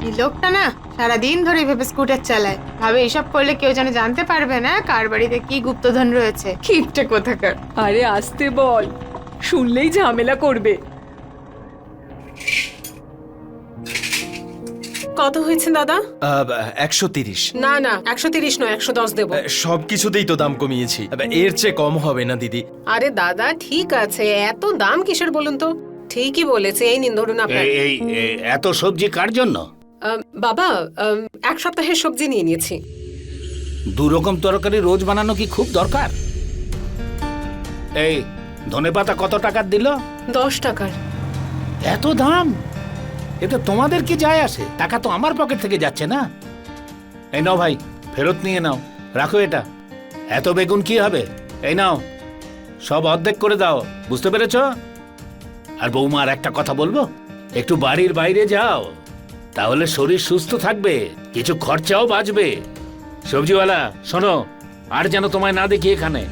এই লোকটা না সারাদিন ধরে এভাবে স্কুটার চালায়, ভাবে এসব করলে কেউ যেন জানতে পারবে না কার বাড়িতে কি গুপ্তধন রয়েছে। কিপটে কোথাকার। আরে আসতে বল, শুনলেই ঝামেলা করবে। কত হয়েছে দাদা? 130। না না 130 নয়, 110 দেবো। সবকিছুতেই তো দাম কমিয়েছি, এর চেয়ে কম হবে না দিদি। আরে দাদা ঠিক আছে, এত দাম কিসের বলুন তো? ঠিকই বলেছে, এই নিন ধরুন আপনার। এই এত সবজি কার জন্য? বাবা, এক সপ্তাহের সবজি নিয়ে নিয়েছি। 2 রকম তরকারি রোজ বানানো কি খুব দরকার? এই ধনেপাতা কত টাকার দিল? 10 টাকার। এত দাম? এতে তোমাদের কি যায় আসে? টাকা তো আমার পকেট থেকে যাচ্ছে না। এই নাও ভাই, ফেরত নিয়ে নাও, রাখো এটা। এত বেগুন কি হবে? এই নাও, সব অর্ধেক করে দাও, বুঝতে পেরেছ? আর বৌমা, আর একটা কথা বলবো, একটু বাড়ির বাইরে যাও, তাহলে শরীর সুস্থ থাকবে, কিছু খরচাও বাঁচবে। সবজিওয়ালা শোনো, আর যেন তোমায় না দেখি এখানে।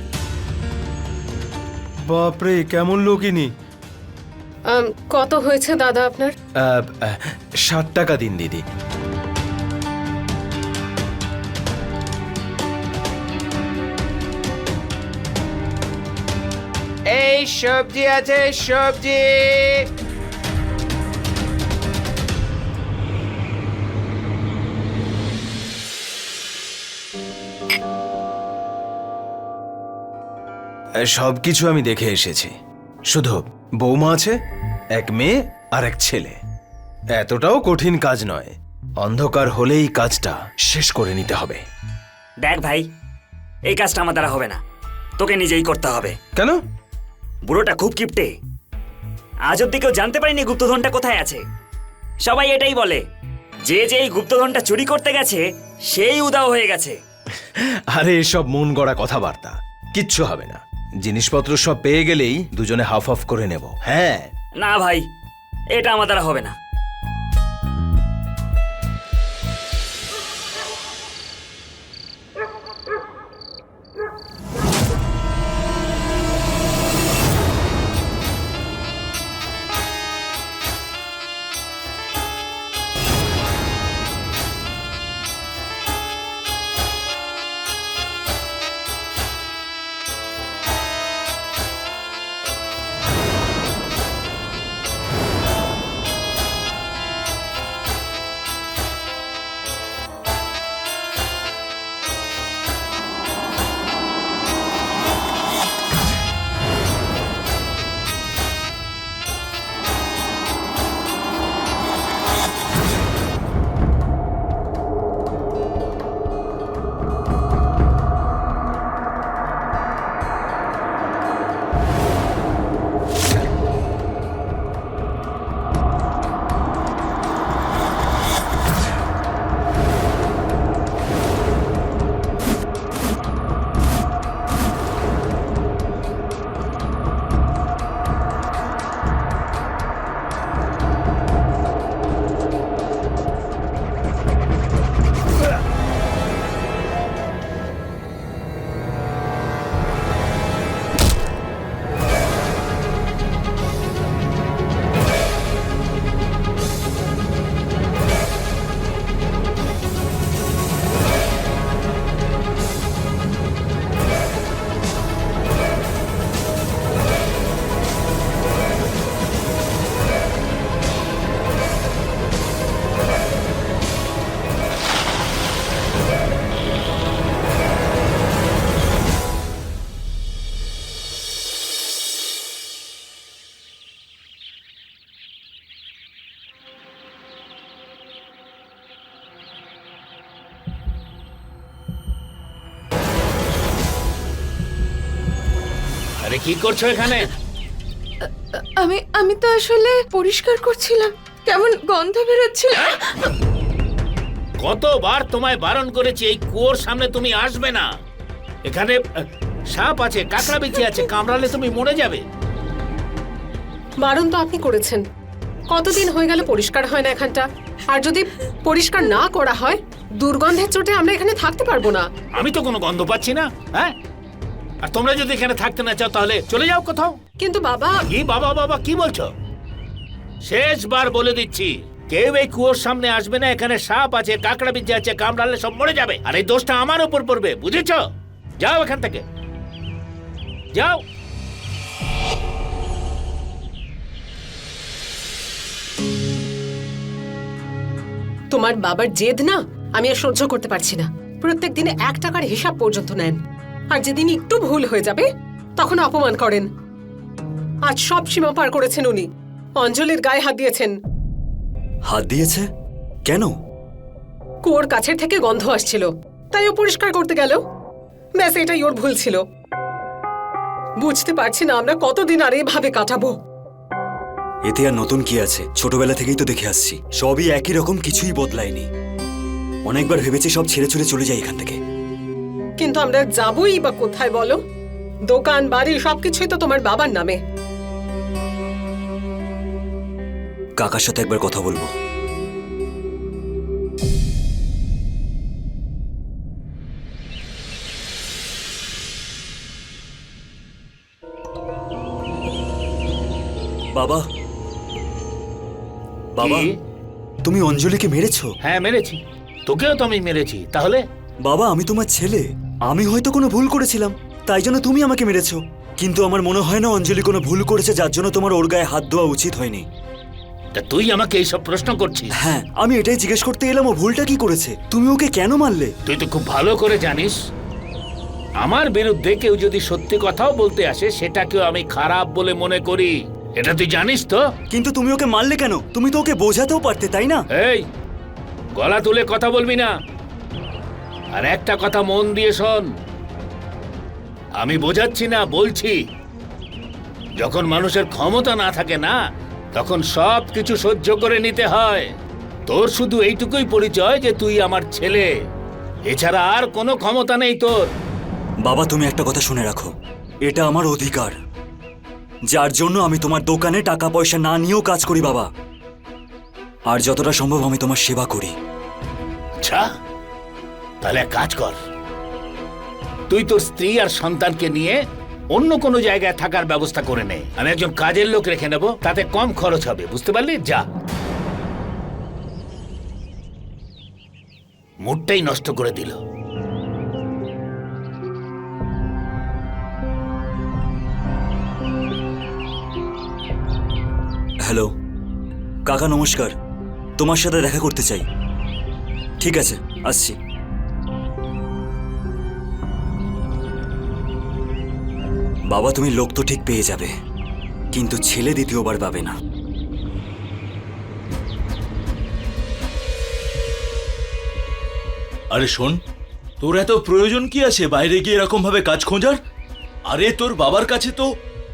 বাপরে, কেমন লোকিনি। কত হয়েছে দাদা আপনার? 60 টাকা দিন দিদি। এই সবজি আছে, সবজি। সবকিছু আমি দেখে এসেছি, শুধু বৌমা আছে, এক মেয়ে আর এক ছেলে। এতটাও কঠিন কাজ নয়, অন্ধকার হলেই কাজটা শেষ করে নিতে হবে। দেখ ভাই, এই কাজটা আমার দ্বারা হবে না, তোকে নিজেই করতে হবে। কেন? বুড়োটা খুব কিপটে, আজ অব্দি কেউ জানতে পারেনি গুপ্তধনটা কোথায় আছে। সবাই এটাই বলে, যে যে এই গুপ্তধনটা চুরি করতে গেছে সেই উদাও হয়ে গেছে। আরে এসব মন গড়া কথাবার্তা, কিচ্ছু হবে না। জিনিসপত্র সব পেয়ে গেলেই দুজনে হাফ হাফ করে নেব। হ্যাঁ না ভাই, এটা আমার দ্বারা হবে না। আরে কি করছো এখানে? আমি তো আসলে পরিষ্কার করছিলাম, কেমন গন্ধ বেরোচ্ছিল। কতবার তোমায় বারণ করেছি এই কুয়োর সামনে তুমি আসবে না। এখানে সাপ আছে, কাঁকড়া বিচি আছে, কামড়ালে তুমি মরে যাবে। বারণ তো আপনি করেছেন, কতদিন হয়ে গেল পরিষ্কার হয় না এখানটা। আর যদি পরিষ্কার না করা হয়, দুর্গন্ধের চোটে আমরা এখানে থাকতে পারবো না। আমি তো কোনো গন্ধ পাচ্ছি না। হ্যাঁ, আর তোমরা যদি এখানে থাকতে না চাও তাহলে চলে যাও কোথাও। কিন্তু বাবা, কি বাবা বাবা কি বলছো? শেষবার বলে দিচ্ছি, কেউ এই কুয়োর সামনে আসবে না। এখানে সাপ আছে, কাকড়া বিদ্যা আছে, কামড়ালে সব মরে যাবে। আর এই দোষটা আমার উপর পড়বে, বুঝেছো? যাও এখান থেকে, যাও। তোমার বাবার জেদ না আমি আর সহ্য করতে পারছি না। প্রত্যেক দিনে 1 টাকার হিসাব পর্যন্ত নেন, আর যেদিন একটু ভুল হয়ে যাবে তখন অপমান করেন। আজ সব সীমা পার করেছেন উনি। অঞ্জলির গায়ে হাত দিয়েছেন। হাত দিয়েছে কেন? কুয়োর কাছের থেকে গন্ধ আসছিল, তাই ও পরিষ্কার করতে গেল। ব্যাস এটাই ওর ভুল ছিল। বুঝতে পারছি না আমরা কতদিন আর এভাবে কাটাবো। এতে আর নতুন কি আছে? ছোটবেলা থেকেই তো দেখে আসছি, সবই একই রকম, কিছুই বদলায়নি। অনেকবার ভেবেছি সব ছেড়ে ছুড়ে চলে যাই এখান থেকে। কিন্তু আমরা যাবই বা কোথায় বলো? দোকান বাড়ি সবকিছুই তো তোমার বাবার নামে। কাকার সাথে একবার কথা বলবো। বাবা, বাবা, কি? তুমি অঞ্জলিকে মেরেছো? হ্যাঁ মেরেছি, তোকেও তো আমি মেরেছি। তাহলে বাবা, আমি তোমার ছেলে। আমি হয়তো কোনো ভুল করেছিলাম, তাই জন্য তুমি আমাকে মেরেছো। কিন্তু আমার মনে হয় না অঞ্জলি কোনো ভুল করেছে যার জন্য তোমার ওর গায়ে হাত দেওয়া উচিত হয়নি। তা তুই আমাকে এইসব প্রশ্ন করছিস? হ্যাঁ, আমি এটাই জিজ্ঞেস করতে এলাম, ও ভুলটা কি করেছে? তুমি ওকে কেন মারলে? তুই তো খুব ভালো করে জানিস আমার বিরুদ্ধে কেউ যদি সত্যি কথাও বলতে আসে সেটাকেও আমি খারাপ বলে মনে করি। এটা তুই জানিস তো? কিন্তু তুমি ওকে মারলে কেন? তুমি তো ওকে বোঝাতেও পারতে, তাই না? এই, গলা তুলে কথা বলবি না। আর একটা কথা মন দিয়ে শোন, আমি বোঝাচ্ছি না, বলছি। যখন মানুষের ক্ষমতা না থাকে না, তখন সব কিছু সহ্য করে নিতে হয়। তোর শুধু এইটুকুই পরিচয় যে তুই আমার ছেলে, এছাড়া আর কোনো ক্ষমতা নেই তোর। বাবা, তুমি একটা কথা শুনে রাখো, এটা আমার অধিকার, যার জন্য আমি তোমার দোকানে টাকা পয়সা না নিয়েও কাজ করি বাবা। আর যতটা সম্ভব আমি তোমার সেবা করি। আচ্ছা, তাহলে এক কাজ কর, তুই তোর স্ত্রী আর সন্তানকে নিয়ে অন্য কোনো জায়গায় থাকার ব্যবস্থা করে নে। আমি একজন কাজের লোক রেখে নেব, তাতে কম খরচ হবে, বুঝতে পারলি? যা। মুডটাই নষ্ট করে দিল। হ্যালো কাকা, নমস্কার। তোমার সাথে দেখা করতে চাই। ঠিক আছে, আসছি। বাবা, তুমি লোক তো ঠিক পেয়ে যাবে, কিন্তু ছেলে দ্বিতীয়বার পাবে না। আরে শোন, তোর এত প্রয়োজন কি আছে বাইরে গিয়ে এরকম ভাবে কাজ খোঁজার? আরে তোর বাবার কাছে তো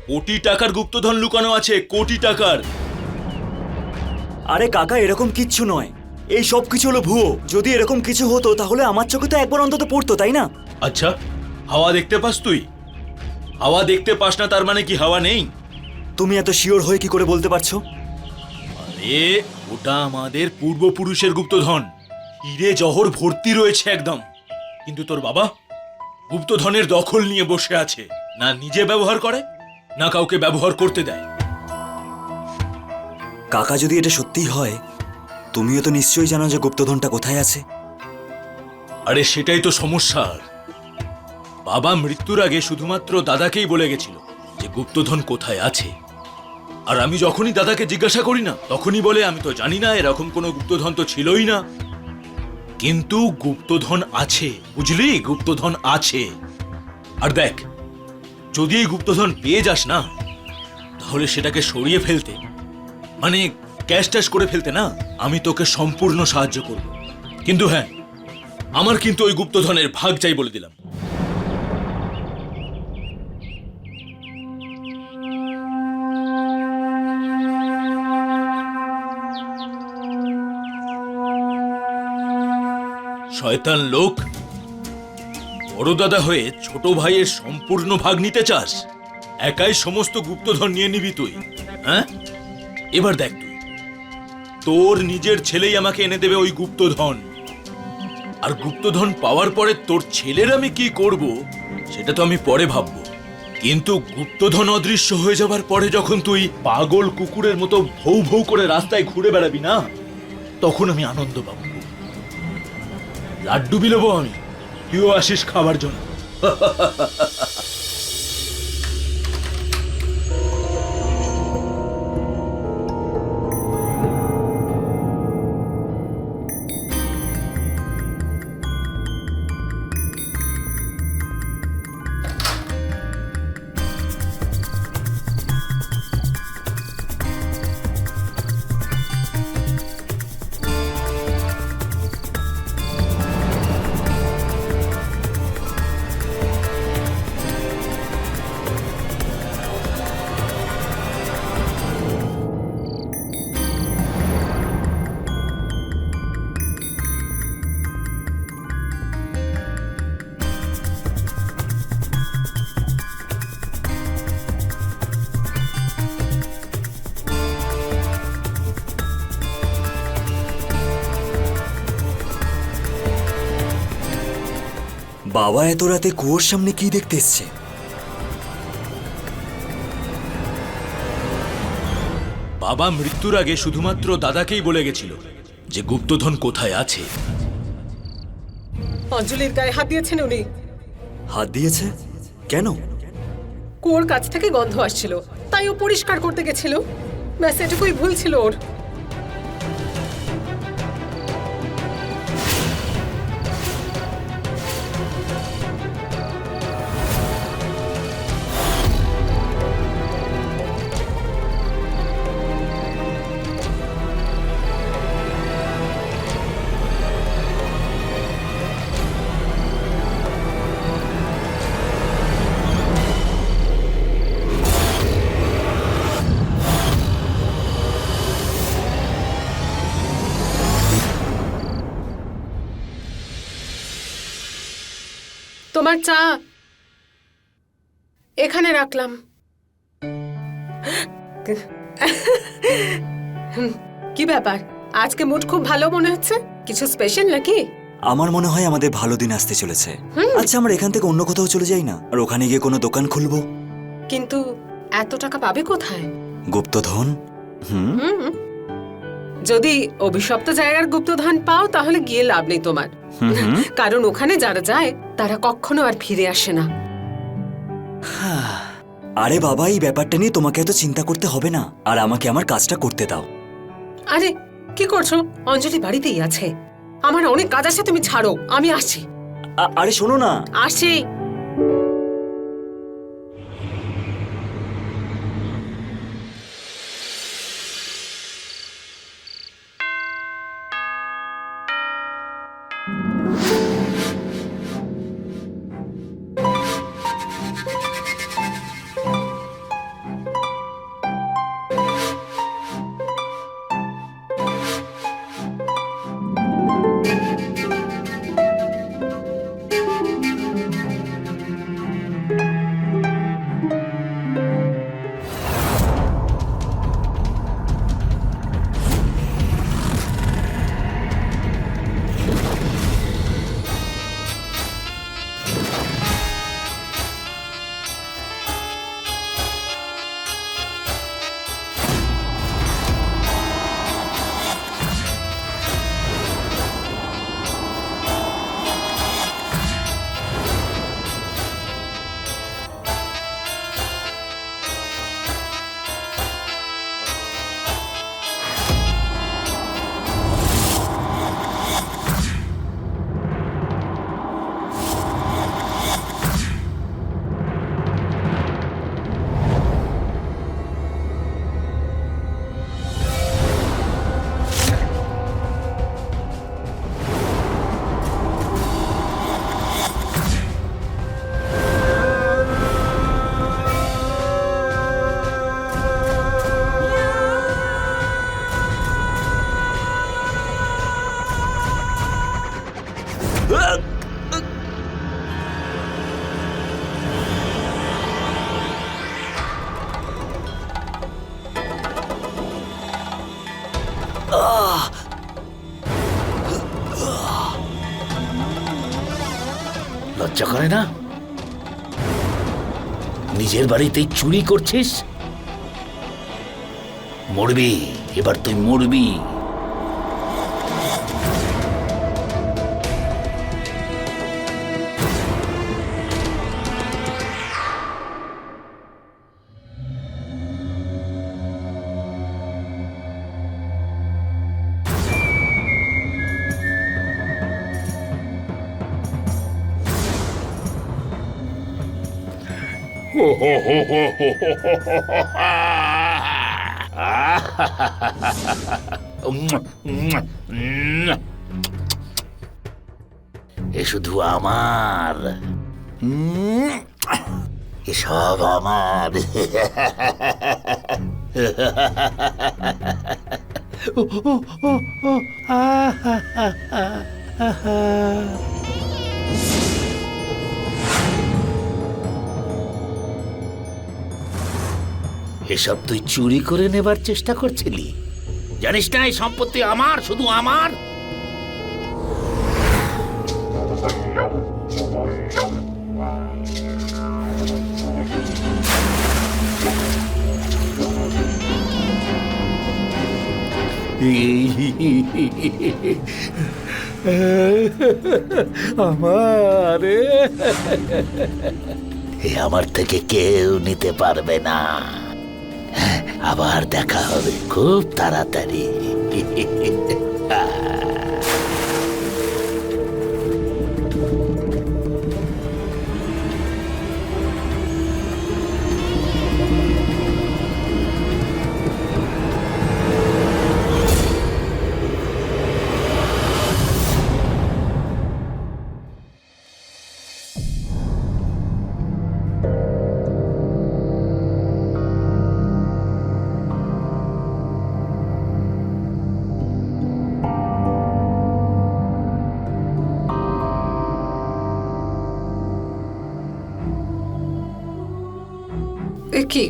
কোটি টাকার গুপ্তধন লুকানো আছে, কোটি টাকার। আরে কাকা, এরকম কিচ্ছু নয়, এই সব কিছু হলো ভুয়ো। যদি এরকম কিছু হতো তাহলে আমার চোখে তো একবার অন্তত পড়তো, তাই না? আচ্ছা, হাওয়া দেখতে পাস তুই? হাওয়া দেখতে পাস না তার মানে কি হাওয়া নেই? তুমি এত শিওর হয়ে কি করে বলতে পারছো? আরে ওটা আমাদের পূর্বপুরুষের গুপ্তধন, হিরে জহর ভর্তি রয়েছে একদম। কিন্তু তোর বাবা গুপ্তধনের দখল নিয়ে বসে আছে, না নিজে ব্যবহার করে না কাউকে ব্যবহার করতে দেয়। কাকা, যদি এটা সত্যিই হয়, তুমিও তো নিশ্চয়ই জানো যে গুপ্তধনটা কোথায় আছে। আরে সেটাই তো সমস্যা। বাবা মৃত্যুর আগে শুধুমাত্র দাদাকেই বলে গেছিল যে গুপ্তধন কোথায় আছে। আর আমি যখনই দাদাকে জিজ্ঞাসা করি না, তখনই বলে আমি তো জানি না, এরকম কোনো গুপ্তধন তো ছিলই না। কিন্তু গুপ্তধন আছে, বুঝলি? গুপ্তধন আছে। আর দেখ, যদি এই গুপ্তধন পেয়ে যাস না, তাহলে সেটাকে সরিয়ে ফেলতে, মানে ক্যাশ ট্যাশ করে ফেলতে না, আমি তোকে সম্পূর্ণ সাহায্য করব। কিন্তু হ্যাঁ, আমার কিন্তু ওই গুপ্তধনের ভাগ চাই বলে দিলাম। শয়তান লোক, বড় দাদা হয়ে ছোট ভাইয়ের সম্পূর্ণ ভাগ নিতে চাস? একাই সমস্ত গুপ্তধন নিয়ে নিবি তুই? হ্যাঁ, এবার দেখ, তুই তোর নিজের ছেলেই আমাকে এনে দেবে ওই গুপ্তধন। আর গুপ্তধন পাওয়ার পরে তোর ছেলের আমি কি করব সেটা তো আমি পরে ভাববো। কিন্তু গুপ্তধন অদৃশ্য হয়ে যাবার পরে যখন তুই পাগল কুকুরের মতো ভৌ ভৌ করে রাস্তায় ঘুরে বেড়াবি না, তখন আমি আনন্দ পাবো। লাড্ডু বিলোবো আমি, তুইও আসিস খাবার জন্য। বাবা এত রাতে কুয়োর সামনে কি দেখতে এসছে? বাবা মৃত্যুর আগে শুধুমাত্র দাদাকেই বলে গেছিল যে গুপ্তধন কোথায় আছে। অঞ্জলির গায়ে হাত দিয়েছেন উনি। হাত দিয়েছে কেন? কুয়োর কাছ থেকে গন্ধ আসছিল, তাই ও পরিষ্কার করতে গেছিল। ব্যাস এটুকুই ভুল ছিল ওর। তোমার চা এখানে রাখলাম। কি ব্যাপার, আজকে মুড খুব ভালো মনে হচ্ছে? কিছু স্পেশাল নাকি? আমার মনে হয় আমাদের ভালো দিন আসতে চলেছে। আচ্ছা, আমরা এখান থেকে অন্য কোথাও চলে যাই না, আর ওখানে গিয়ে কোনো দোকান খুলবো। কিন্তু এত টাকা পাবে কোথায়? গুপ্তধন। যদি অভিশপ্ত জায়গার গুপ্তধন পাও তাহলে গিয়ে লাভ নেই তোমার। কারণ ওখানে যারা যায় তারা কখনো আর ফিরে আসে না। আরে বাবা, এই ব্যাপারটা নিয়ে তোমাকে এত চিন্তা করতে হবে না, আর আমাকে আমার কাজটা করতে দাও। আরে কি করছো? অঞ্জলি বাড়িতেই আছে। আমার অনেক কাজ আছে, তুমি ছাড়ো, আমি আসছি। আরে শোনো না। আসছি। লজ্জা করে না? নিজের বাড়িতেই চুরি করছিস? মরবি, এবার তুই মরবি। এ শুধু আমার, এসব আমার। এসব তুই চুরি করে নেবার চেষ্টা করছিলি? জানিস না এই সম্পত্তি আমার, শুধু আমার। আমার আমার থেকে কেউ নিতে পারবে না। আবার দেখা হবে খুব তাড়াতাড়ি। এ কি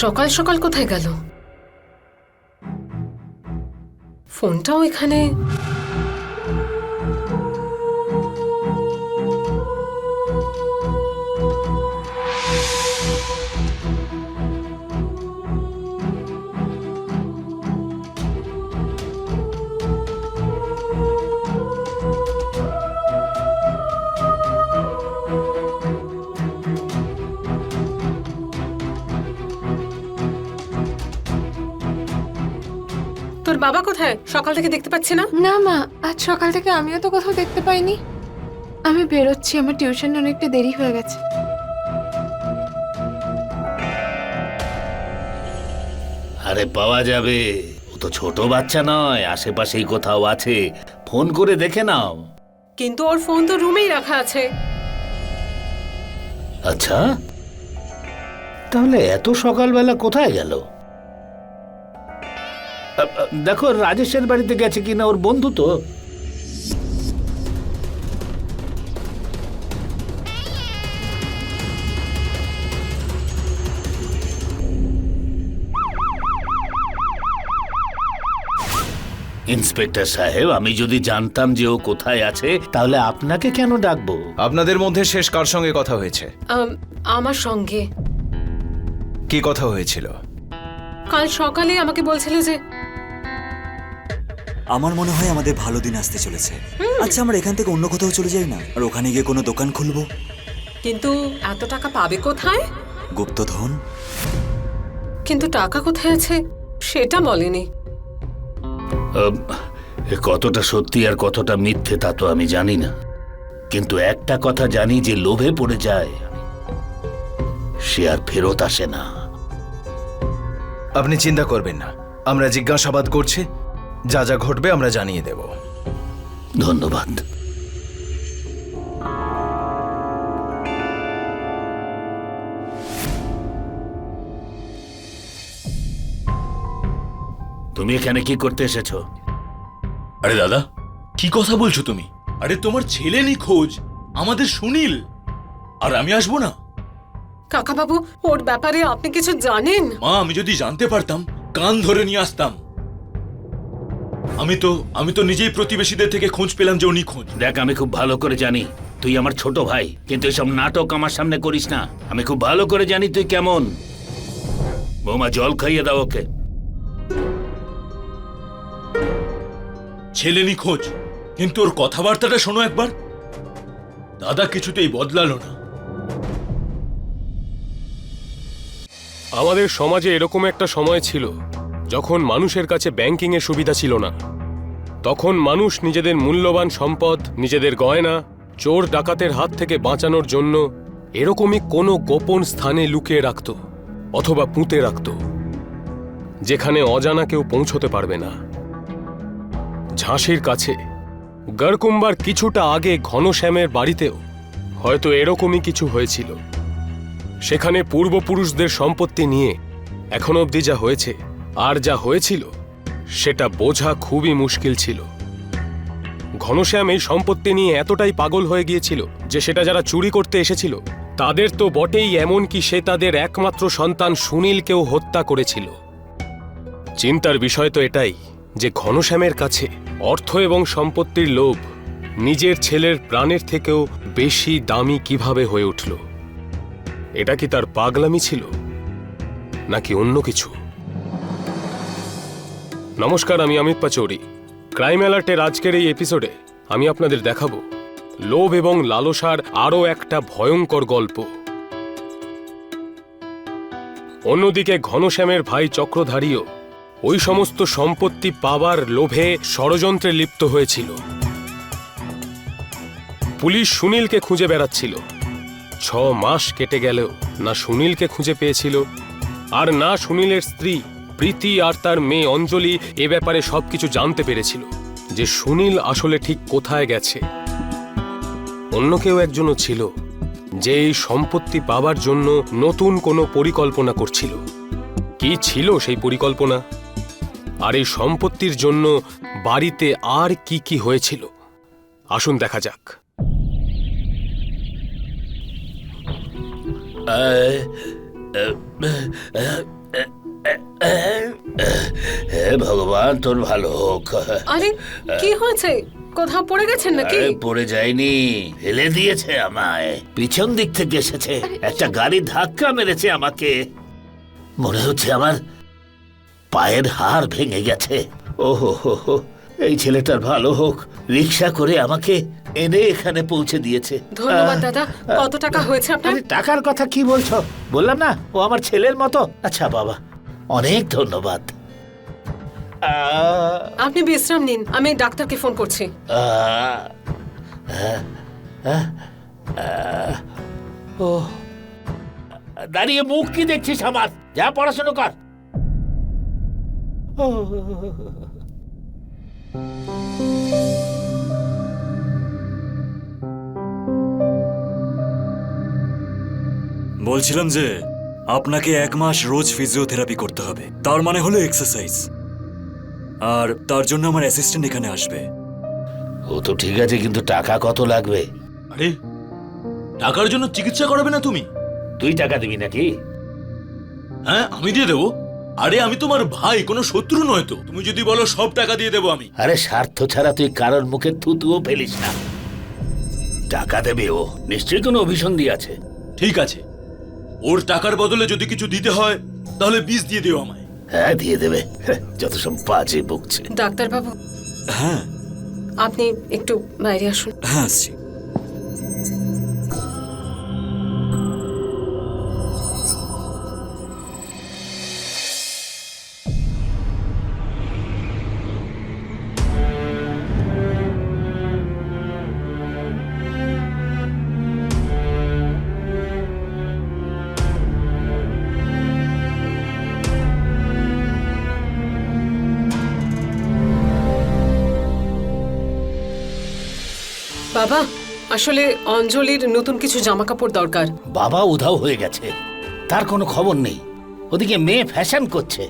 সকাল সকাল কোথায় গেল? ফোনটাও এখানে। তোর বাবা কোথায়? সকাল থেকে দেখতে পাচ্ছি না। না মা, আজ সকাল থেকে আমিও তো কোথাও দেখতে পাইনি। আমি বেরোচ্ছি, আমার টিউশন অনেকটা দেরি হয়ে গেছে। আরে পাওয়া যাবে, ও তো ছোট বাচ্চা নয়, আশেপাশেই কোথাও আছে, ফোন করে দেখে নাও। কিন্তু ওর ফোন তো রুমেই রাখা আছে। আচ্ছা, তাহলে এত সকালবেলা কোথায় গেল? দেখো রাজেশের বাড়িতে গেছে কিনা, ওর বন্ধু তো। ইন্সপেক্টর সাহেব, আমি যদি জানতাম যে ও কোথায় আছে তাহলে আপনাকে কেন ডাকবো? আপনাদের মধ্যে শেষ কার সঙ্গে কথা হয়েছে? আমার সঙ্গে। কি কথা হয়েছিল? কাল সকালে আমাকে বলছিল যে আমার মনে হয় আমাদের ভালো দিন আসতে চলেছে। আচ্ছা, আমরা এখান থেকে অন্য কোথাও চলে যাই না, আর ওখানে গিয়ে কোনো দোকান খুলবো। কিন্তু এত টাকা পাবে কোথায়? গুপ্তধন। কিন্তু টাকা কোথায় আছে সেটা বলেনি। কতটা সত্যি আর কতটা মিথ্যে তা তো আমি জানি না, কিন্তু একটা কথা জানি, যে লোভে পড়ে যায় সে আর ফেরত আসে না। আপনি চিন্তা করবেন না, আমরা জিজ্ঞাসাবাদ করছি, যা যা ঘটবে আমরা জানিয়ে দেব। ধন্যবাদ। তুমি এখানে কি করতে এসেছো? আরে দাদা, কি কথা বলছো তুমি? আরে তোমার ছেলে নিখোঁজ, আমাদের সুনীল, আর আমি আসবো না? কাকা বাবু, ওর ব্যাপারে আপনি কিছু জানেন? মা, আমি যদি জানতে পারতাম কান ধরে নিয়ে আসতাম। আমি তো নিজেই প্রতিবেশীদের থেকে খোঁজ পেলাম যে ও নিখোঁজ। দেখ, আমি খুব ভালো করে জানি তুই আমার ছোট ভাই, কিন্তু এসব নাটক আমার সামনে করিস না। আমি খুব ভালো করে জানি তুই কেমন। বৌমা, জল খাইয়ে দাও ওকে। ছেলে নিখোঁজ, কিন্তু ওর কথাবার্তাটা শোনো একবার। দাদা কিছুতেই বদলালো না। আমাদের সমাজে এরকম একটা সময় ছিল যখন মানুষের কাছে ব্যাংকিং এর সুবিধা ছিল না। তখন মানুষ নিজেদের মূল্যবান সম্পদ, নিজেদের গয়না চোর ডাকাতের হাত থেকে বাঁচানোর জন্য এরকমই কোনো গোপন স্থানে লুকিয়ে রাখত অথবা পুঁতে রাখত, যেখানে অজানা কেউ পৌঁছতে পারবে না। ঝাঁসির কাছে গড়কুম্বার কিছুটা আগে ঘনশ্যামের বাড়িতেও হয়তো এরকমই কিছু হয়েছিল। সেখানে পূর্বপুরুষদের সম্পত্তি নিয়ে এখন অবধি যা হয়েছে আর যা হয়েছিল সেটা বোঝা খুবই মুশকিল ছিল। ঘনশ্যাম এই সম্পত্তি নিয়ে এতটাই পাগল হয়ে গিয়েছিল যে সেটা যারা চুরি করতে এসেছিল তাদের তো বটেই, এমনকি সে তাদের একমাত্র সন্তান সুনীলকেও হত্যা করেছিল। চিন্তার বিষয় তো এটাই যে ঘনশ্যামের কাছে অর্থ এবং সম্পত্তির লোভ নিজের ছেলের প্রাণের থেকেও বেশি দামি কিভাবে হয়ে উঠল। এটা কি তার পাগলামি ছিল নাকি অন্য কিছু? নমস্কার, আমি অমিত পাচৌরি। ক্রাইম অ্যালার্টের আজকের এই এপিসোডে আমি আপনাদের দেখাবো লোভ এবং লালসার আরও একটা ভয়ঙ্কর গল্প। অন্যদিকে ঘনশ্যামের ভাই চক্রধারীও ওই সমস্ত সম্পত্তি পাবার লোভে ষড়যন্ত্রে লিপ্ত হয়েছিল। পুলিশ সুনীলকে খুঁজে বেড়াচ্ছিল। 6 মাস কেটে গেলেও না সুনীলকে খুঁজে পেয়েছিল, আর না সুনীলের স্ত্রী প্রীতি আর তার মেয়ে অঞ্জলি এ ব্যাপারে সবকিছু জানতে পেরেছিল যে সুনীল আসলে ঠিক কোথায় গেছে। অন্য কেউ একজনও ছিল যে এই সম্পত্তি পাবার জন্য নতুন কোনো পরিকল্পনা করছিল। কি ছিল সেই পরিকল্পনা? আর এই সম্পত্তির জন্য বাড়িতে আর কি কি হয়েছিল আসুন দেখা যাক। হে ভগবান, তোর ভালো হোক। আরে কি হয়েছে? কোথাও পড়ে গেছেন নাকি? আরে পড়ে যায়নি, ফেলে দিয়েছে আমায়। পিছন দিক থেকে এসেছে, একটা গাড়ি ধাক্কা মেরেছে আমাকে। মনে হচ্ছে আমার পায়ের হাড় ভেঙে গেছে। ওহো হো হো, এই ছেলেটার ভালো হোক, রিক্সা করে আমাকে এনে এখানে পৌঁছে দিয়েছে। ধন্যবাদ দাদা। কত টাকা হয়েছে আপনার? আরে টাকার কথা কি বলছো? বললাম না ও আমার ছেলের মতো। আচ্ছা বাবা, অনেক ধন্যবাদ। আপনি বিশ্রাম নিন, আমি ডাক্তারকে ফোন করছি। ও দাঁড়িয়ে মুখ কি দেখছিস আমার? যা পড়াশোনা কর। বলছিলাম যে আপনাকে 1 মাস রোজ ফিজিওথেরাপি করতে হবে। তার মানে হলো এক্সারসাইজ, আর তার জন্য আমার অ্যাসিস্ট্যান্ট এখানে আসবে। ও তো ঠিক আছে, কিন্তু টাকা কত লাগবে? আরে টাকার জন্য চিকিৎসা করাবে না তুমি? তুই টাকা দিবি নাকি? হ্যাঁ, আমি দিয়ে দেবো। আরে আমি তোমার ভাই, কোনো শত্রু নয় তো। তুমি যদি বলো সব টাকা দিয়ে দেবো আমি। আরে স্বার্থ ছাড়া তুই কারোর মুখে থুতুও ফেলিস না। টাকা দেবে ও, নিশ্চয়ই কোনো অভিসন্ধি আছে। ঠিক আছে, ওর টাকার বদলে যদি কিছু দিতে হয় তাহলে বিষ দিয়ে দিও আমায়। হ্যাঁ দিয়ে দেবে, যত সব বাজে বকছে। ডাক্তার বাবু, হ্যাঁ আপনি একটু বাইরে আসুন। হ্যাঁ আসছি। বাবা, আসলে অঞ্জলির নতুন কিছু জামা কাপড় দরকার। বাবা উধাও হয়ে গেছে, তার কোনো খবর নেই। ওদিকে মেয়ে ফ্যাশন করছে।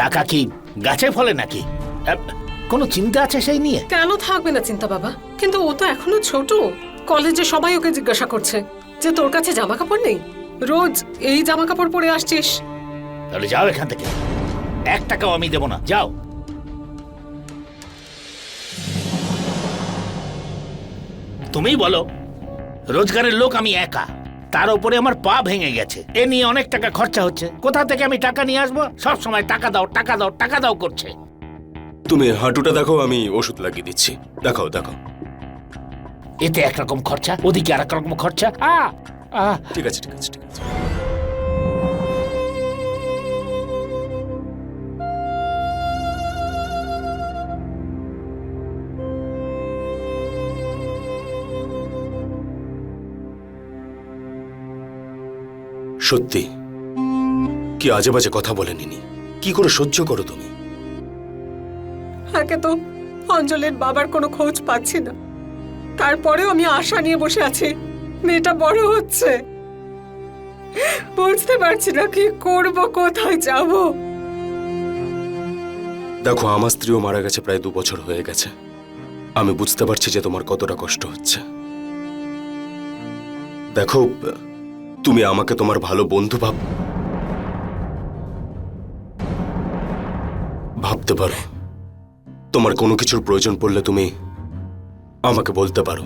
টাকা কি গাছে ফলে নাকি? কোনো চিন্তা আছে সেই নিয়ে? কেন থাকবে না চিন্তা বাবা, কিন্তু ও তো এখনো ছোট। কলেজে সবাই ওকে জিজ্ঞাসা করছে যে তোর কাছে জামা কাপড় নেই, রোজ এই জামা কাপড় পরে আসছিস। তাহলে যাও এখান থেকে, 1 টাকাও আমি দেবো না, যাও। তুমিই বলো, রোজগারের লোক আমি একা, তার উপরে আমার পা ভেঙে গেছে, এ নিয়ে অনেক টাকা খরচা হচ্ছে। কোথা থেকে আমি টাকা নিয়ে আসবো? সব সময় টাকা দাও টাকা দাও টাকা দাও করছে। তুমি হাঁটুটা দেখো, আমি ওষুধ লাগিয়ে দিচ্ছি। দেখাও দেখাও। এতে একরকম খরচা, ওদিকে আর এক রকম খরচা। ঠিক আছে ঠিক আছে ঠিক আছে। সত্যি কি আজে বাজে কথা বলে নিনি, কি করে সহ্য করো তুমি? একে তো অঞ্জলের বাবার কোনো খোঁজ পাচ্ছি না, তারপরেও আমি আশা নিয়ে বসে আছি মেয়েটা বড় হচ্ছে। বুঝতে পারছি না কি করব, কোথায় যাব। দেখো, আমার স্ত্রীও মারা গেছে, প্রায় 2 বছর হয়ে গেছে। আমি বুঝতে পারছি যে তোমার কতটা কষ্ট হচ্ছে। দেখো, তুমি আমাকে তোমার ভালো বন্ধু ভাবতে পারো। তোমার কোনো কিছুর প্রয়োজন পড়লে তুমি আমাকে বলতে পারো।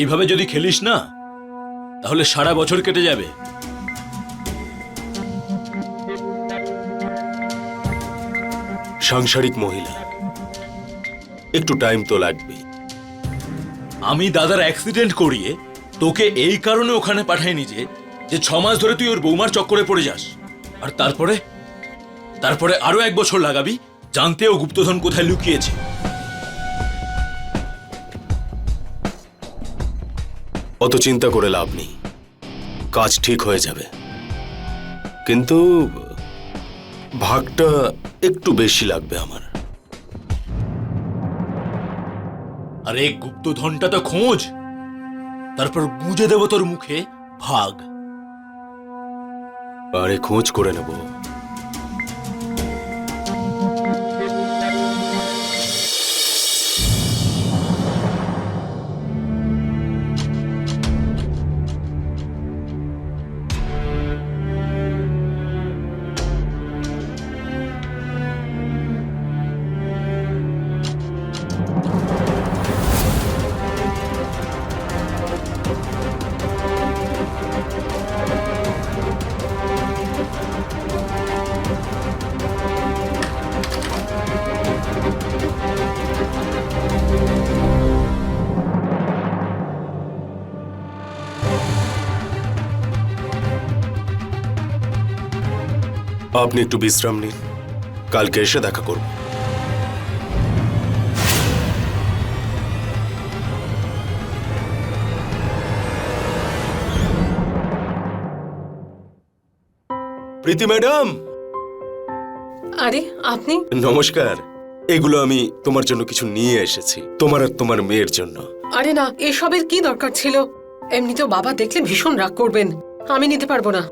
এইভাবে যদি খেলিস না তাহলে সারা বছর কেটে যাবে। সাংসারিক মহিলা, একটু টাইম তো লাগবে। আমি দাদার অ্যাক্সিডেন্ট করিয়ে তোকে এই কারণে ওখানে পাঠাইনি যে 6 মাস ধরে তুই ওর বৌমার চক্করে পড়ে যাস, আর তারপরে আরো 1 বছর লাগাবি জানতে ও গুপ্তধন কোথায় লুকিয়েছে। অত চিন্তা করে লাভ নেই, কাজ ঠিক হয়ে যাবে, কিন্তু ভাগটা একটু বেশি লাগবে আমার। আরে গুপ্তধনটা তো খোঁজ, তারপর গুঁজে দেব তোর মুখে ভাগ। আরে খোঁজ করে নেব। আপনি একটু বিশ্রাম নিন, কালকে এসে দেখা করব। প্রীতি ম্যাডাম, আরে আপনি? নমস্কার। এগুলো আমি তোমার জন্য কিছু নিয়ে এসেছি, তোমার আর তোমার মেয়ের জন্য। আরে না, এসবের কি দরকার ছিল? এমনিতেও বাবা দেখলে ভীষণ রাগ করবেন, আমি নিতে পারবো না।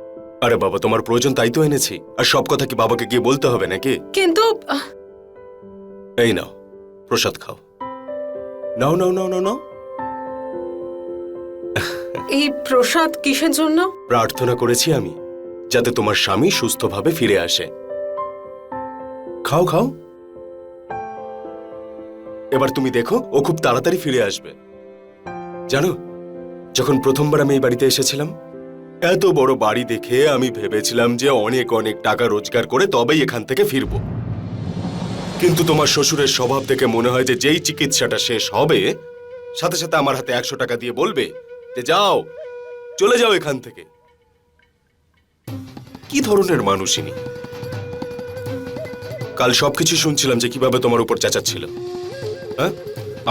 আরে বাবা, তোমার প্রয়োজন তাই তো এনেছি, আর সব কথা কি বাবাকে গিয়ে বলতে হবে নাকি? কিন্তু এই নাও প্রসাদ, খাও। নাও নাও নাও নাও নাও। এই প্রসাদ কিসের জন্য? প্রার্থনা করেছি আমি, যাতে তোমার স্বামী সুস্থভাবে ফিরে আসে। খাও খাও। এবার তুমি দেখো, ও খুব তাড়াতাড়ি ফিরে আসবে। জানো, যখন প্রথমবার আমি এই বাড়িতে এসেছিলাম, এত বড় বাড়ি দেখে আমি ভেবেছিলাম যে অনেক অনেক টাকা রোজগার করে তবেই এখান থেকে ফিরব। কিন্তু তোমার শ্বশুরের স্বভাব দেখে মনে হয় যে যেই চিকিৎসাটা শেষ হবে, সাথে সাথে আমার হাতে 100 টাকা দিয়ে বলবে যে যাও, চলে যাও এখান থেকে। কি ধরনের মানুষ ইনি? কাল সবকিছু শুনছিলাম যে কিভাবে তোমার উপর চেঁচাচ্ছিল। হ্যাঁ,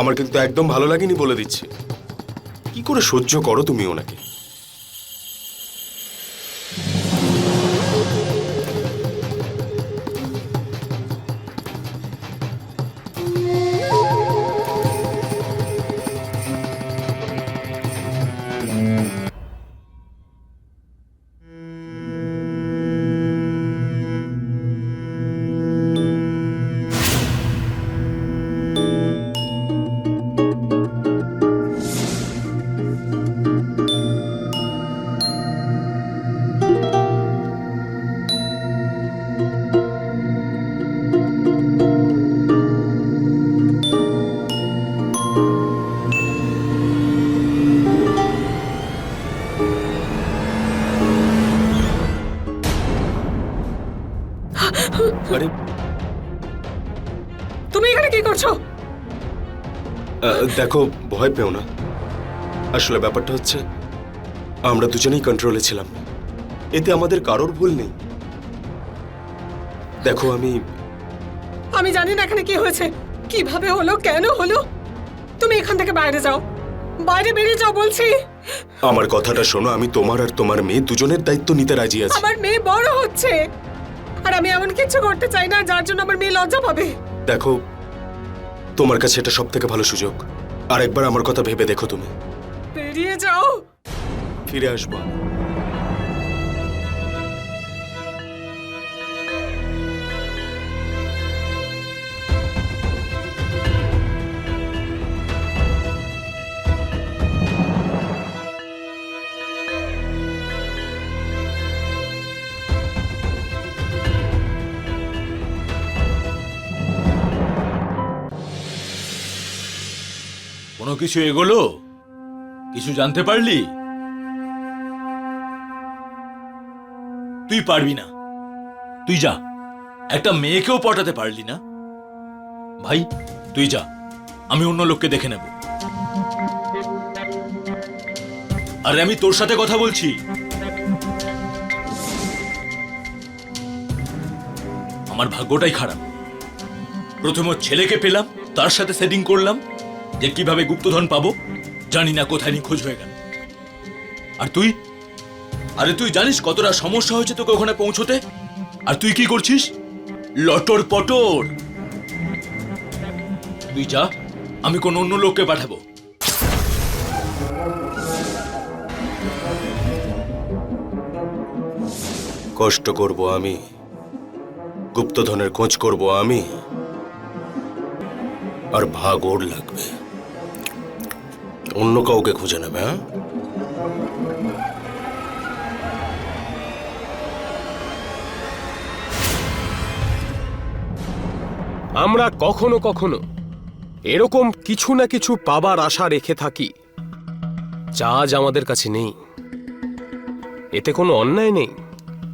আমার কিন্তু একদম ভালো লাগেনি, বলে দিচ্ছি। কি করে সহ্য করো তুমি ওনাকে? দেখো, ভয় পেও না। আসলে ব্যাপারটা হচ্ছে আমরা দুজনেই কন্ট্রোলে ছিলাম, এতে আমাদের কারোর ভুল নেই। দেখো, আমি জানি না এখানে কি হয়েছে, কিভাবে হলো, কেন হলো। তুমি এখান থেকে বাইরে যাও, বাইরে বেরিয়ে যাও বলছি। আমার কথাটা শোনো, আমি তোমার আর তোমার মেয়ে দুজনের দায়িত্ব নিতে রাজি আছি। আমার মেয়ে বড় হচ্ছে, আর আমি এমন কিছু করতে চাই না যার জন্য আমার মেয়ে লজ্জা পাবে। দেখো, তোমার কাছে এটা সব থেকে ভালো সুযোগ। আর একবার আমার কথা ভেবে দেখো, তুমি বেরিয়ে যাও। ফিরে আসবো। কোনো কিছু এগোলো? কিছু জানতে পারলি? তুই পারবি না, তুই যা। একটা মেয়েকেও পটাতে পারলি না। ভাই তুই যা, আমি অন্য লোককে দেখে নেব। আরে আমি তোর সাথে কথা বলছি। আমার ভাগ্যটাই খারাপ। প্রথমে ছেলেকে পেলাম, তার সাথে সেটিং করলাম যে কিভাবে গুপ্তধন পাবো, জানি না কোথায় নিখোঁজ হয়ে গেল। আর তুই, আরে তুই জানিস কতটা সমস্যা হয়েছে তোকে ওখানে পৌঁছতে? আর তুই কি করছিস? লটর পটর। তুই যা, আমি কোন অন্য লোককে পাঠাবো। কষ্ট করব আমি, গুপ্তধনের খোঁজ করব আমি, আর ভাগ ওর লাগবে। অন্য কাউকে খুঁজে নেবে। হ্যাঁ, আমরা কখনো কখনো এরকম কিছু না কিছু পাবার আশা রেখে থাকি যা আজ আমাদের কাছে নেই। এতে কোনো অন্যায় নেই,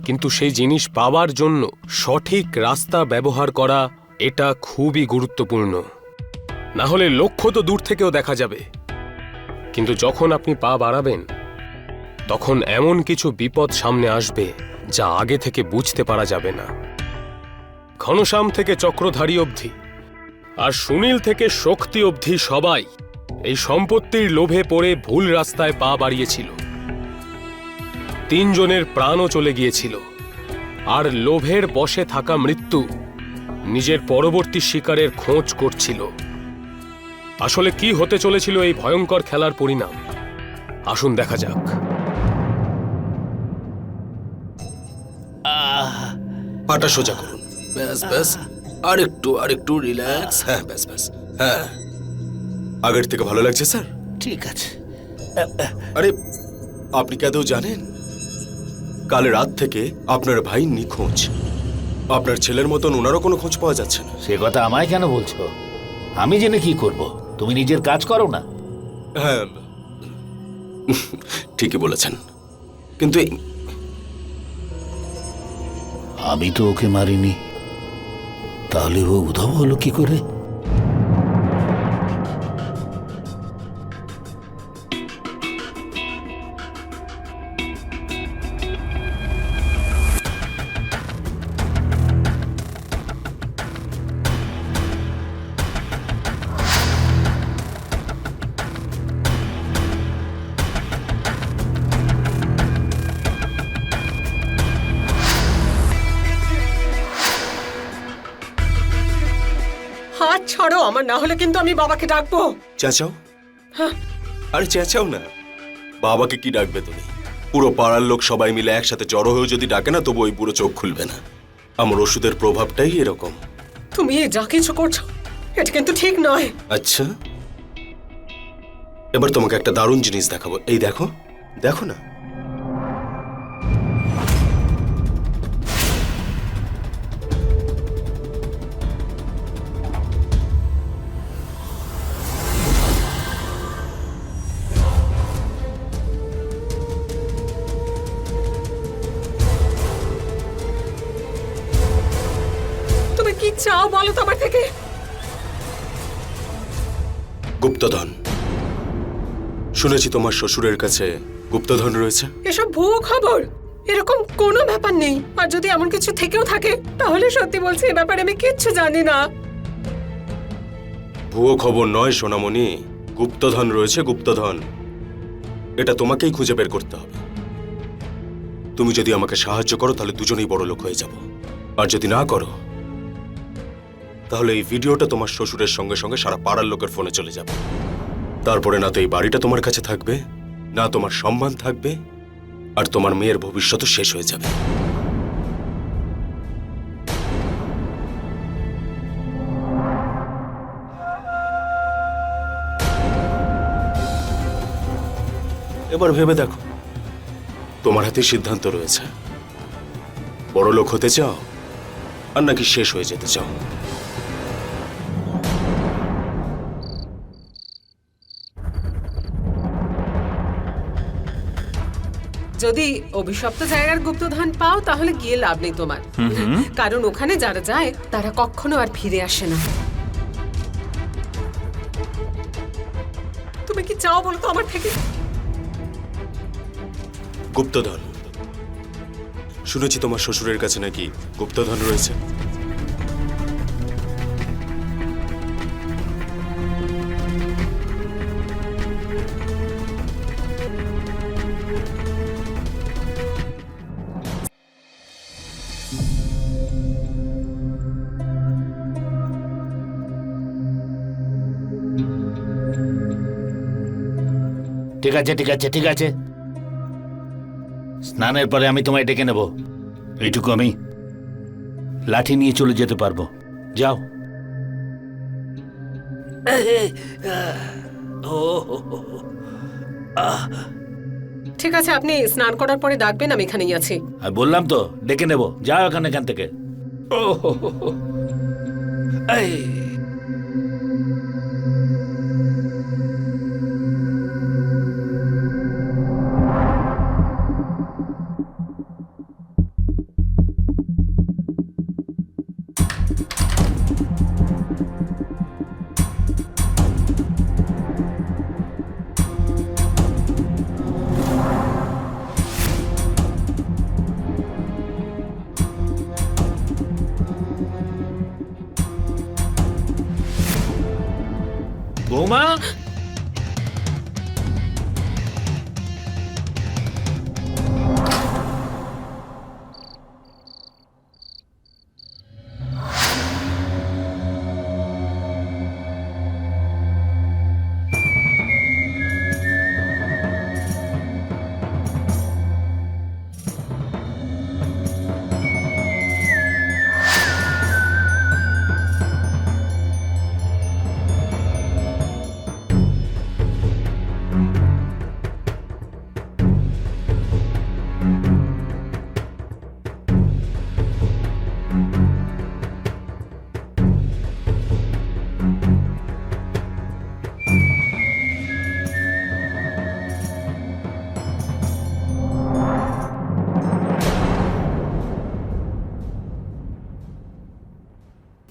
কিন্তু সেই জিনিস পাওয়ার জন্য সঠিক রাস্তা ব্যবহার করা এটা খুবই গুরুত্বপূর্ণ। না হলে লক্ষ্য তো দূর থেকেও দেখা যাবে, কিন্তু যখন আপনি পা বাড়াবেন তখন এমন কিছু বিপদ সামনে আসবে যা আগে থেকে বুঝতে পারা যাবে না। ঘনশ্যাম থেকে চক্রধারী অবধি আর সুনীল থেকে শক্তি অবধি সবাই এই সম্পত্তির লোভে পড়ে ভুল রাস্তায় পা বাড়িয়েছিল। 3 জনের প্রাণও চলে গিয়েছিল, আর লোভের বশে থাকা মৃত্যু নিজের পরবর্তী শিকারের খোঁজ করছিল। আসলে কি হতে চলেছিল এই ভয়ঙ্কর খেলার পরিণাম? আসুন দেখা যাক। পাটা সোজা করুন। ব্যাস ব্যাস, আরেকটু রিল্যাক্স। হ্যাঁ, ব্যাস ব্যাস। হ্যাঁ, আগের থেকে ভালো লাগছে স্যার? ঠিক আছে। আরে আপনি কি আদৌ জানেন কাল রাত থেকে আপনার ভাই নিখোঁজ? আপনার ছেলের মতন ওনারও কোনো খোঁজ পাওয়া যাচ্ছে না। সে কথা আমায় কেন বলছো? আমি জেনে কি করব? তুমি নিজের কাজ করো না। হ্যাঁ, ঠিকই বলেছেন, কিন্তু আমি তো ওকে মারিনি, তাহলে ও উধাও হলো কি করে? হাত ছাড়ো আমার, না হলে কিন্তু আমি বাবাকে ডাকবো। চেঁচাও। আরে চেঁচাও না, বাবাকে কি ডাকবে তুমি? পুরো পাড়ার লোক সবাই মিলে একসাথে জড়ো হয়ে যদি ডাকে না, তবু ওই পুরো চোখ খুলবে না। আমার ওষুধের প্রভাবটাই এরকম। তুমি যা কিছু করছো এটা কিন্তু ঠিক নয়। আচ্ছা, এবার তোমাকে একটা দারুণ জিনিস দেখাবো। এই দেখো, দেখো না। তুমি কি চাও বলো তো আমার থেকে? গুপ্তধন। শুনেছি তোমার শ্বশুরের কাছে গুপ্তধন রয়েছে। এসব ভুয়ো খবর, এরকম কোনো ব্যাপার নেই। আর যদি এমন কিছু থেকেও থাকে তাহলে সত্যি বলছি এ ব্যাপারে আমি কিচ্ছু জানি না। ভুয়ো খবর নয় সোনামণি, গুপ্তধন রয়েছে, গুপ্তধন। এটা তোমাকেই খুঁজে বের করতে হবে। তুমি যদি আমাকে সাহায্য করো তাহলে দুজনেই বড় লোক হয়ে যাব, আর যদি না করো তাহলে এই ভিডিওটা তোমার শ্বশুরের সঙ্গে সঙ্গে সারা পাড়ার লোকের ফোনে চলে যাবে। তারপরে না তো এই বাড়িটা তোমার কাছে থাকবে, না তোমার সম্মান থাকবে, আর তোমার মেয়ের ভবিষ্যৎও শেষ হয়ে যাবে। এবার ভেবে দেখো, তোমার হাতে সিদ্ধান্ত রয়েছে। বড় লোক হতে চাও আর নাকি শেষ হয়ে যেতে চাও? যদি অভিশপ্ত জায়গার গুপ্তধন পাও তাহলে গিয়ে লাভ নেই তোমার, কারণ ওখানে যারা যায় তারা কখনো আর ফিরে আসে না। তুমি কি চাও বলো তো আমার থেকে? গুপ্তধন। শুনেছি তোমার শ্বশুরের কাছে নাকি গুপ্তধন রয়েছে। ঠিক আছে ঠিক আছে ঠিক আছে, স্নানের পরে আমি তোমায় ডেকে নেব। এইটুকু আমি লাঠি নিয়ে চলে যেতে পারবো। যাও। ঠিক আছে, আপনি স্নান করার পরে ডাকবেন, আমি এখানেই আছি। আর বললাম তো ডেকে নেব, যাও এখান থেকে। ও হো হো হো। এই বৌমা,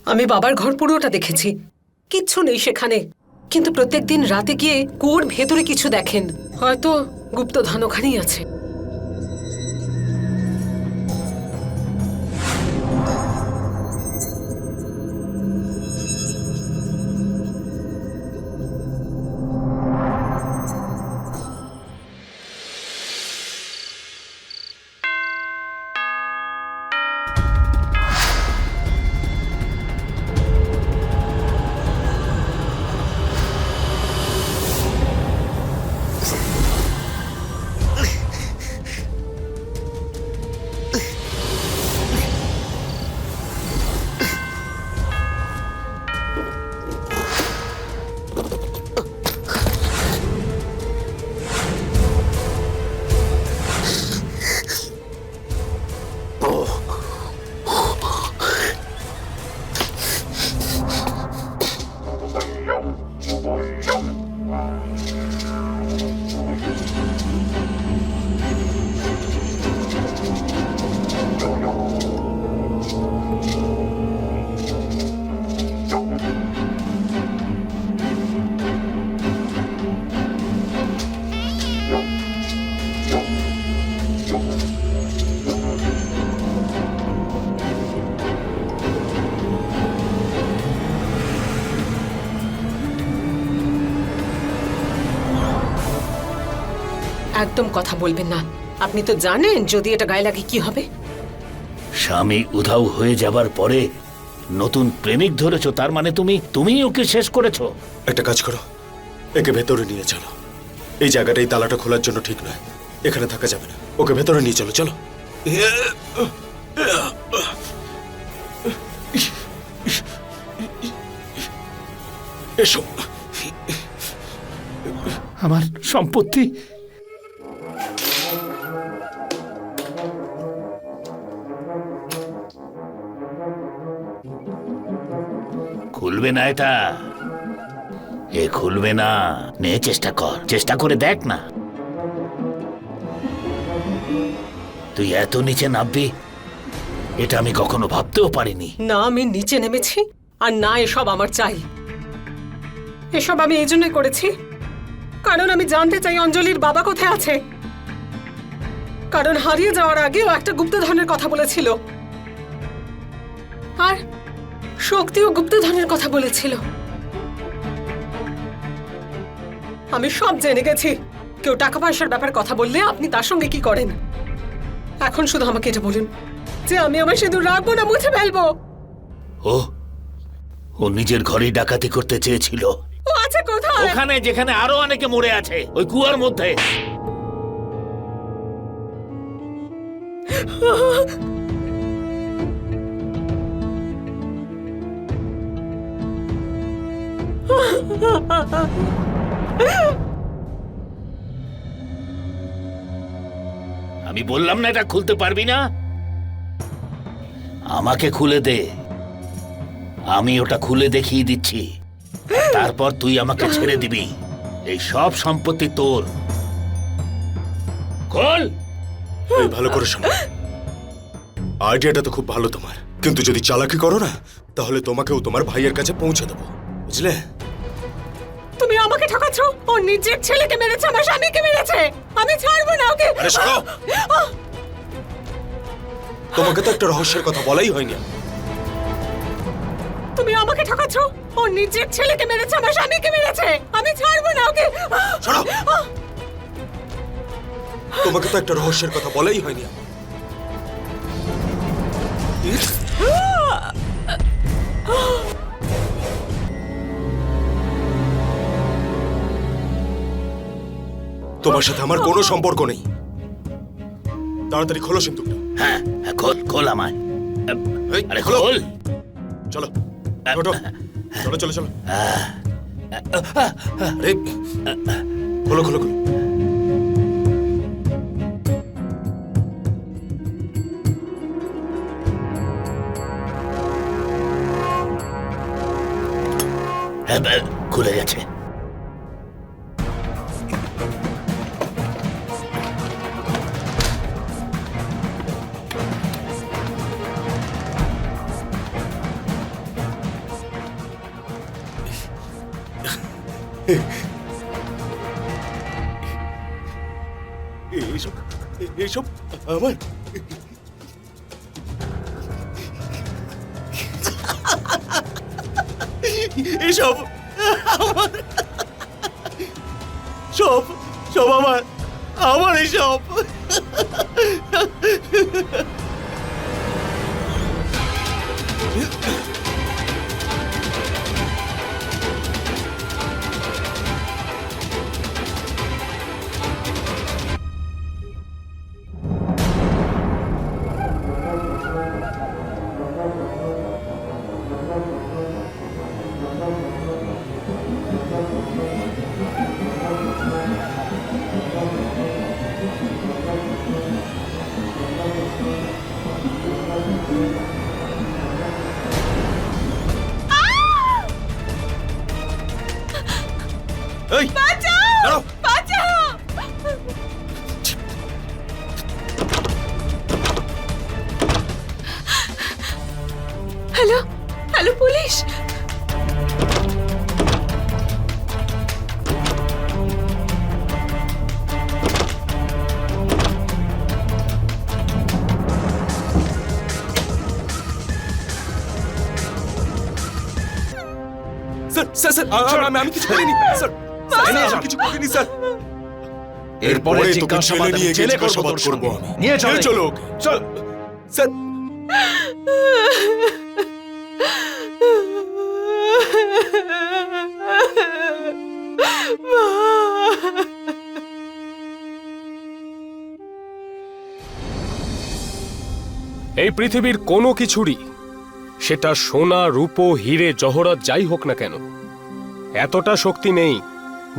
আমি বাবার ঘর পুরোটা দেখেছি, কিচ্ছু নেই সেখানে। কিন্তু প্রত্যেকদিন রাতে গিয়ে কুয়োর ভেতরে কিছু দেখেন, হয়তো গুপ্তধন ওখানেই আছে। একদম কথা বলবেন না। আপনি তো জানেন যদি এটা গায়ে লাগে কি হবে। স্বামী উধাও হয়ে যাবার পরে নতুন প্রেমিক ধরেছো, তার মানে তুমিই ওকে শেষ করেছো। একটা কাজ করো, একে ভেতরে নিয়ে চলো। এই জায়গাটা এই তালাটা খোলার জন্য ঠিক নয়, এখানে থাকা যাবে না। ওকে ভেতরে নিয়ে চলো, চলো। এসো। আমার সম্পত্তি খুলবে না, এটা খুলবে না। নে, চেষ্টা করে দেখ না। তুই এত নিচে নামবি এটা আমি কখনো ভাবতেও পারিনি। না আমি নিচে নেমেছি, আর না এসব আমার চাই। এসব আমি এই জন্যই করেছি কারণ আমি জানতে চাই অঞ্জলির বাবা কোথায় আছে। কারণ হারিয়ে যাওয়ার আগেও একটা গুপ্তধনের কথা বলেছিল, আর শক্তিও গুপ্তধনের কথা বলেছিল। আমি সব জেনে গেছি। কেউ টাকা পয়সার ব্যাপারে কথা বললে আপনি তার সঙ্গে কি করেন। এখন শুধু আমাকে এটা বলুন যে আমি আমার সিঁদুর রাখবো না মুছে ফেলবো। ও নিজের ঘরে ডাকাতি করতে চেয়েছিল। ও আছে কোথায়? ওখানে, যেখানে আরো অনেকে মরে আছে, ওই কুয়ার মধ্যে। আমি বললাম না এটা খুলতে পারবি না। আমাকে খুলে দে, আমি ওটা খুলে দেখিয়ে দিচ্ছি। তারপর তুই আমাকে ছেড়ে দিবি। এই সব সম্পত্তি তোর। খোল। এই ভালো করে শোনো, আইডিয়াটা তো খুব ভালো তোমার, কিন্তু যদি চালাকি করো না তাহলে তোমাকেও তোমার ভাইয়ের কাছে পৌঁছে দেবো, বুঝলে? তুমি আমাকে ঠকাচ্ছ। ও নিজের ছেলেকে মেরেছে, আমার স্বামীকে মেরেছে। আমি ছাড়বো না ওকে। আরে সরো। তোমাকে তো একটা রহস্যের কথা বলাই হয়নি। তুমি আমাকে ঠকাচ্ছ। ও নিজের ছেলেকে মেরেছে, আমার স্বামীকে মেরেছে। আমি ছাড়বো না ওকে। সরো। তোমাকে তো একটা রহস্যের কথা বলাই হয়নি। তোমার সাথে আমার কোনো সম্পর্ক নেই। তাড়াতাড়ি খোলো সিন্দুকটা। হ্যাঁ, খোল আমায়। আরে খোল। চলো, ওঠো। চলো চলো চলো। আরে খোলো খোলো খোলো। খুলে গেছে। এইসব আমার এসব সব সব আমার এসব। স্যার আমি কিছু করিনি স্যার আমি কিছু করিনি স্যার এরপরে তোকে জিজ্ঞাসাবাদ ছেলে নিয়ে আমি জেলে করবো জিজ্ঞাসাবাদ তোর করবো সঙ্গে। আমি। নিয়ে চল চলো ওকে, চল স্যার এই পৃথিবীর কোনো কিছুরই, সেটা সোনা রূপো হিরে জহরত যাই হোক না কেন, এতটা শক্তি নেই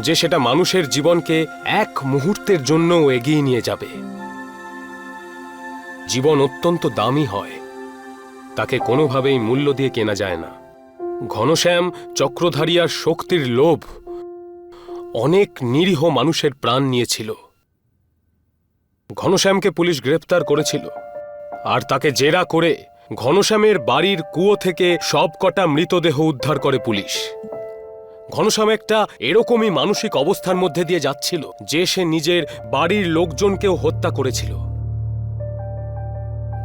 যে সেটা মানুষের জীবনকে এক মুহূর্তের জন্যও এগিয়ে নিয়ে যাবে। জীবন অত্যন্ত দামি হয়, তাকে কোনোভাবেই মূল্য দিয়ে কেনা যায় না। ঘনশ্যাম চক্রধারিয়ার শক্তির লোভ অনেক নিরীহ মানুষের প্রাণ নিয়েছিল। ঘনশ্যামকে পুলিশ গ্রেপ্তার করেছিল, আর তাকে জেরা করে ঘনশ্যামের বাড়ির কুয়ো থেকে সবকটা মৃতদেহ উদ্ধার করে পুলিশ। ঘনশ্যাম একটা এরকমই মানসিক অবস্থার মধ্যে দিয়ে যাচ্ছিল যে সে নিজের বাড়ির লোকজনকেও হত্যা করেছিল।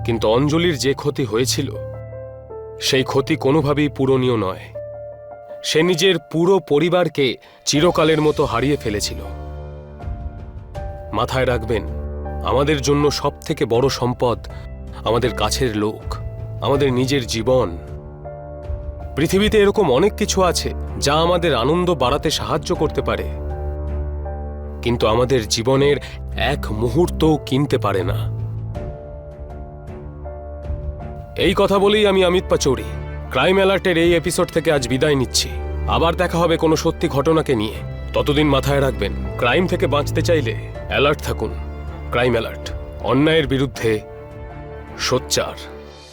কিন্তু অঞ্জলির যে ক্ষতি হয়েছিল সেই ক্ষতি কোনোভাবেই পূরণীয় নয়। সে নিজের পুরো পরিবারকে চিরকালের মতো হারিয়ে ফেলেছিল। মাথায় রাখবেন, আমাদের জন্য সবথেকে বড় সম্পদ আমাদের কাছের লোক, আমাদের নিজের জীবন। পৃথিবীতে এরকম অনেক কিছু আছে যা আমাদের আনন্দ বাড়াতে সাহায্য করতে পারে, কিন্তু আমাদের জীবনের এক মুহূর্তও কিনতে পারে না। এই কথা বলেই আমি অমিত পাচৌরি ক্রাইম অ্যালার্টের এই এপিসোড থেকে আজ বিদায় নিচ্ছি। আবার দেখা হবে কোনো সত্যি ঘটনাকে নিয়ে। ততদিন মাথায় রাখবেন, ক্রাইম থেকে বাঁচতে চাইলে অ্যালার্ট থাকুন। ক্রাইম অ্যালার্ট, অন্যায়ের বিরুদ্ধে সোচ্চার।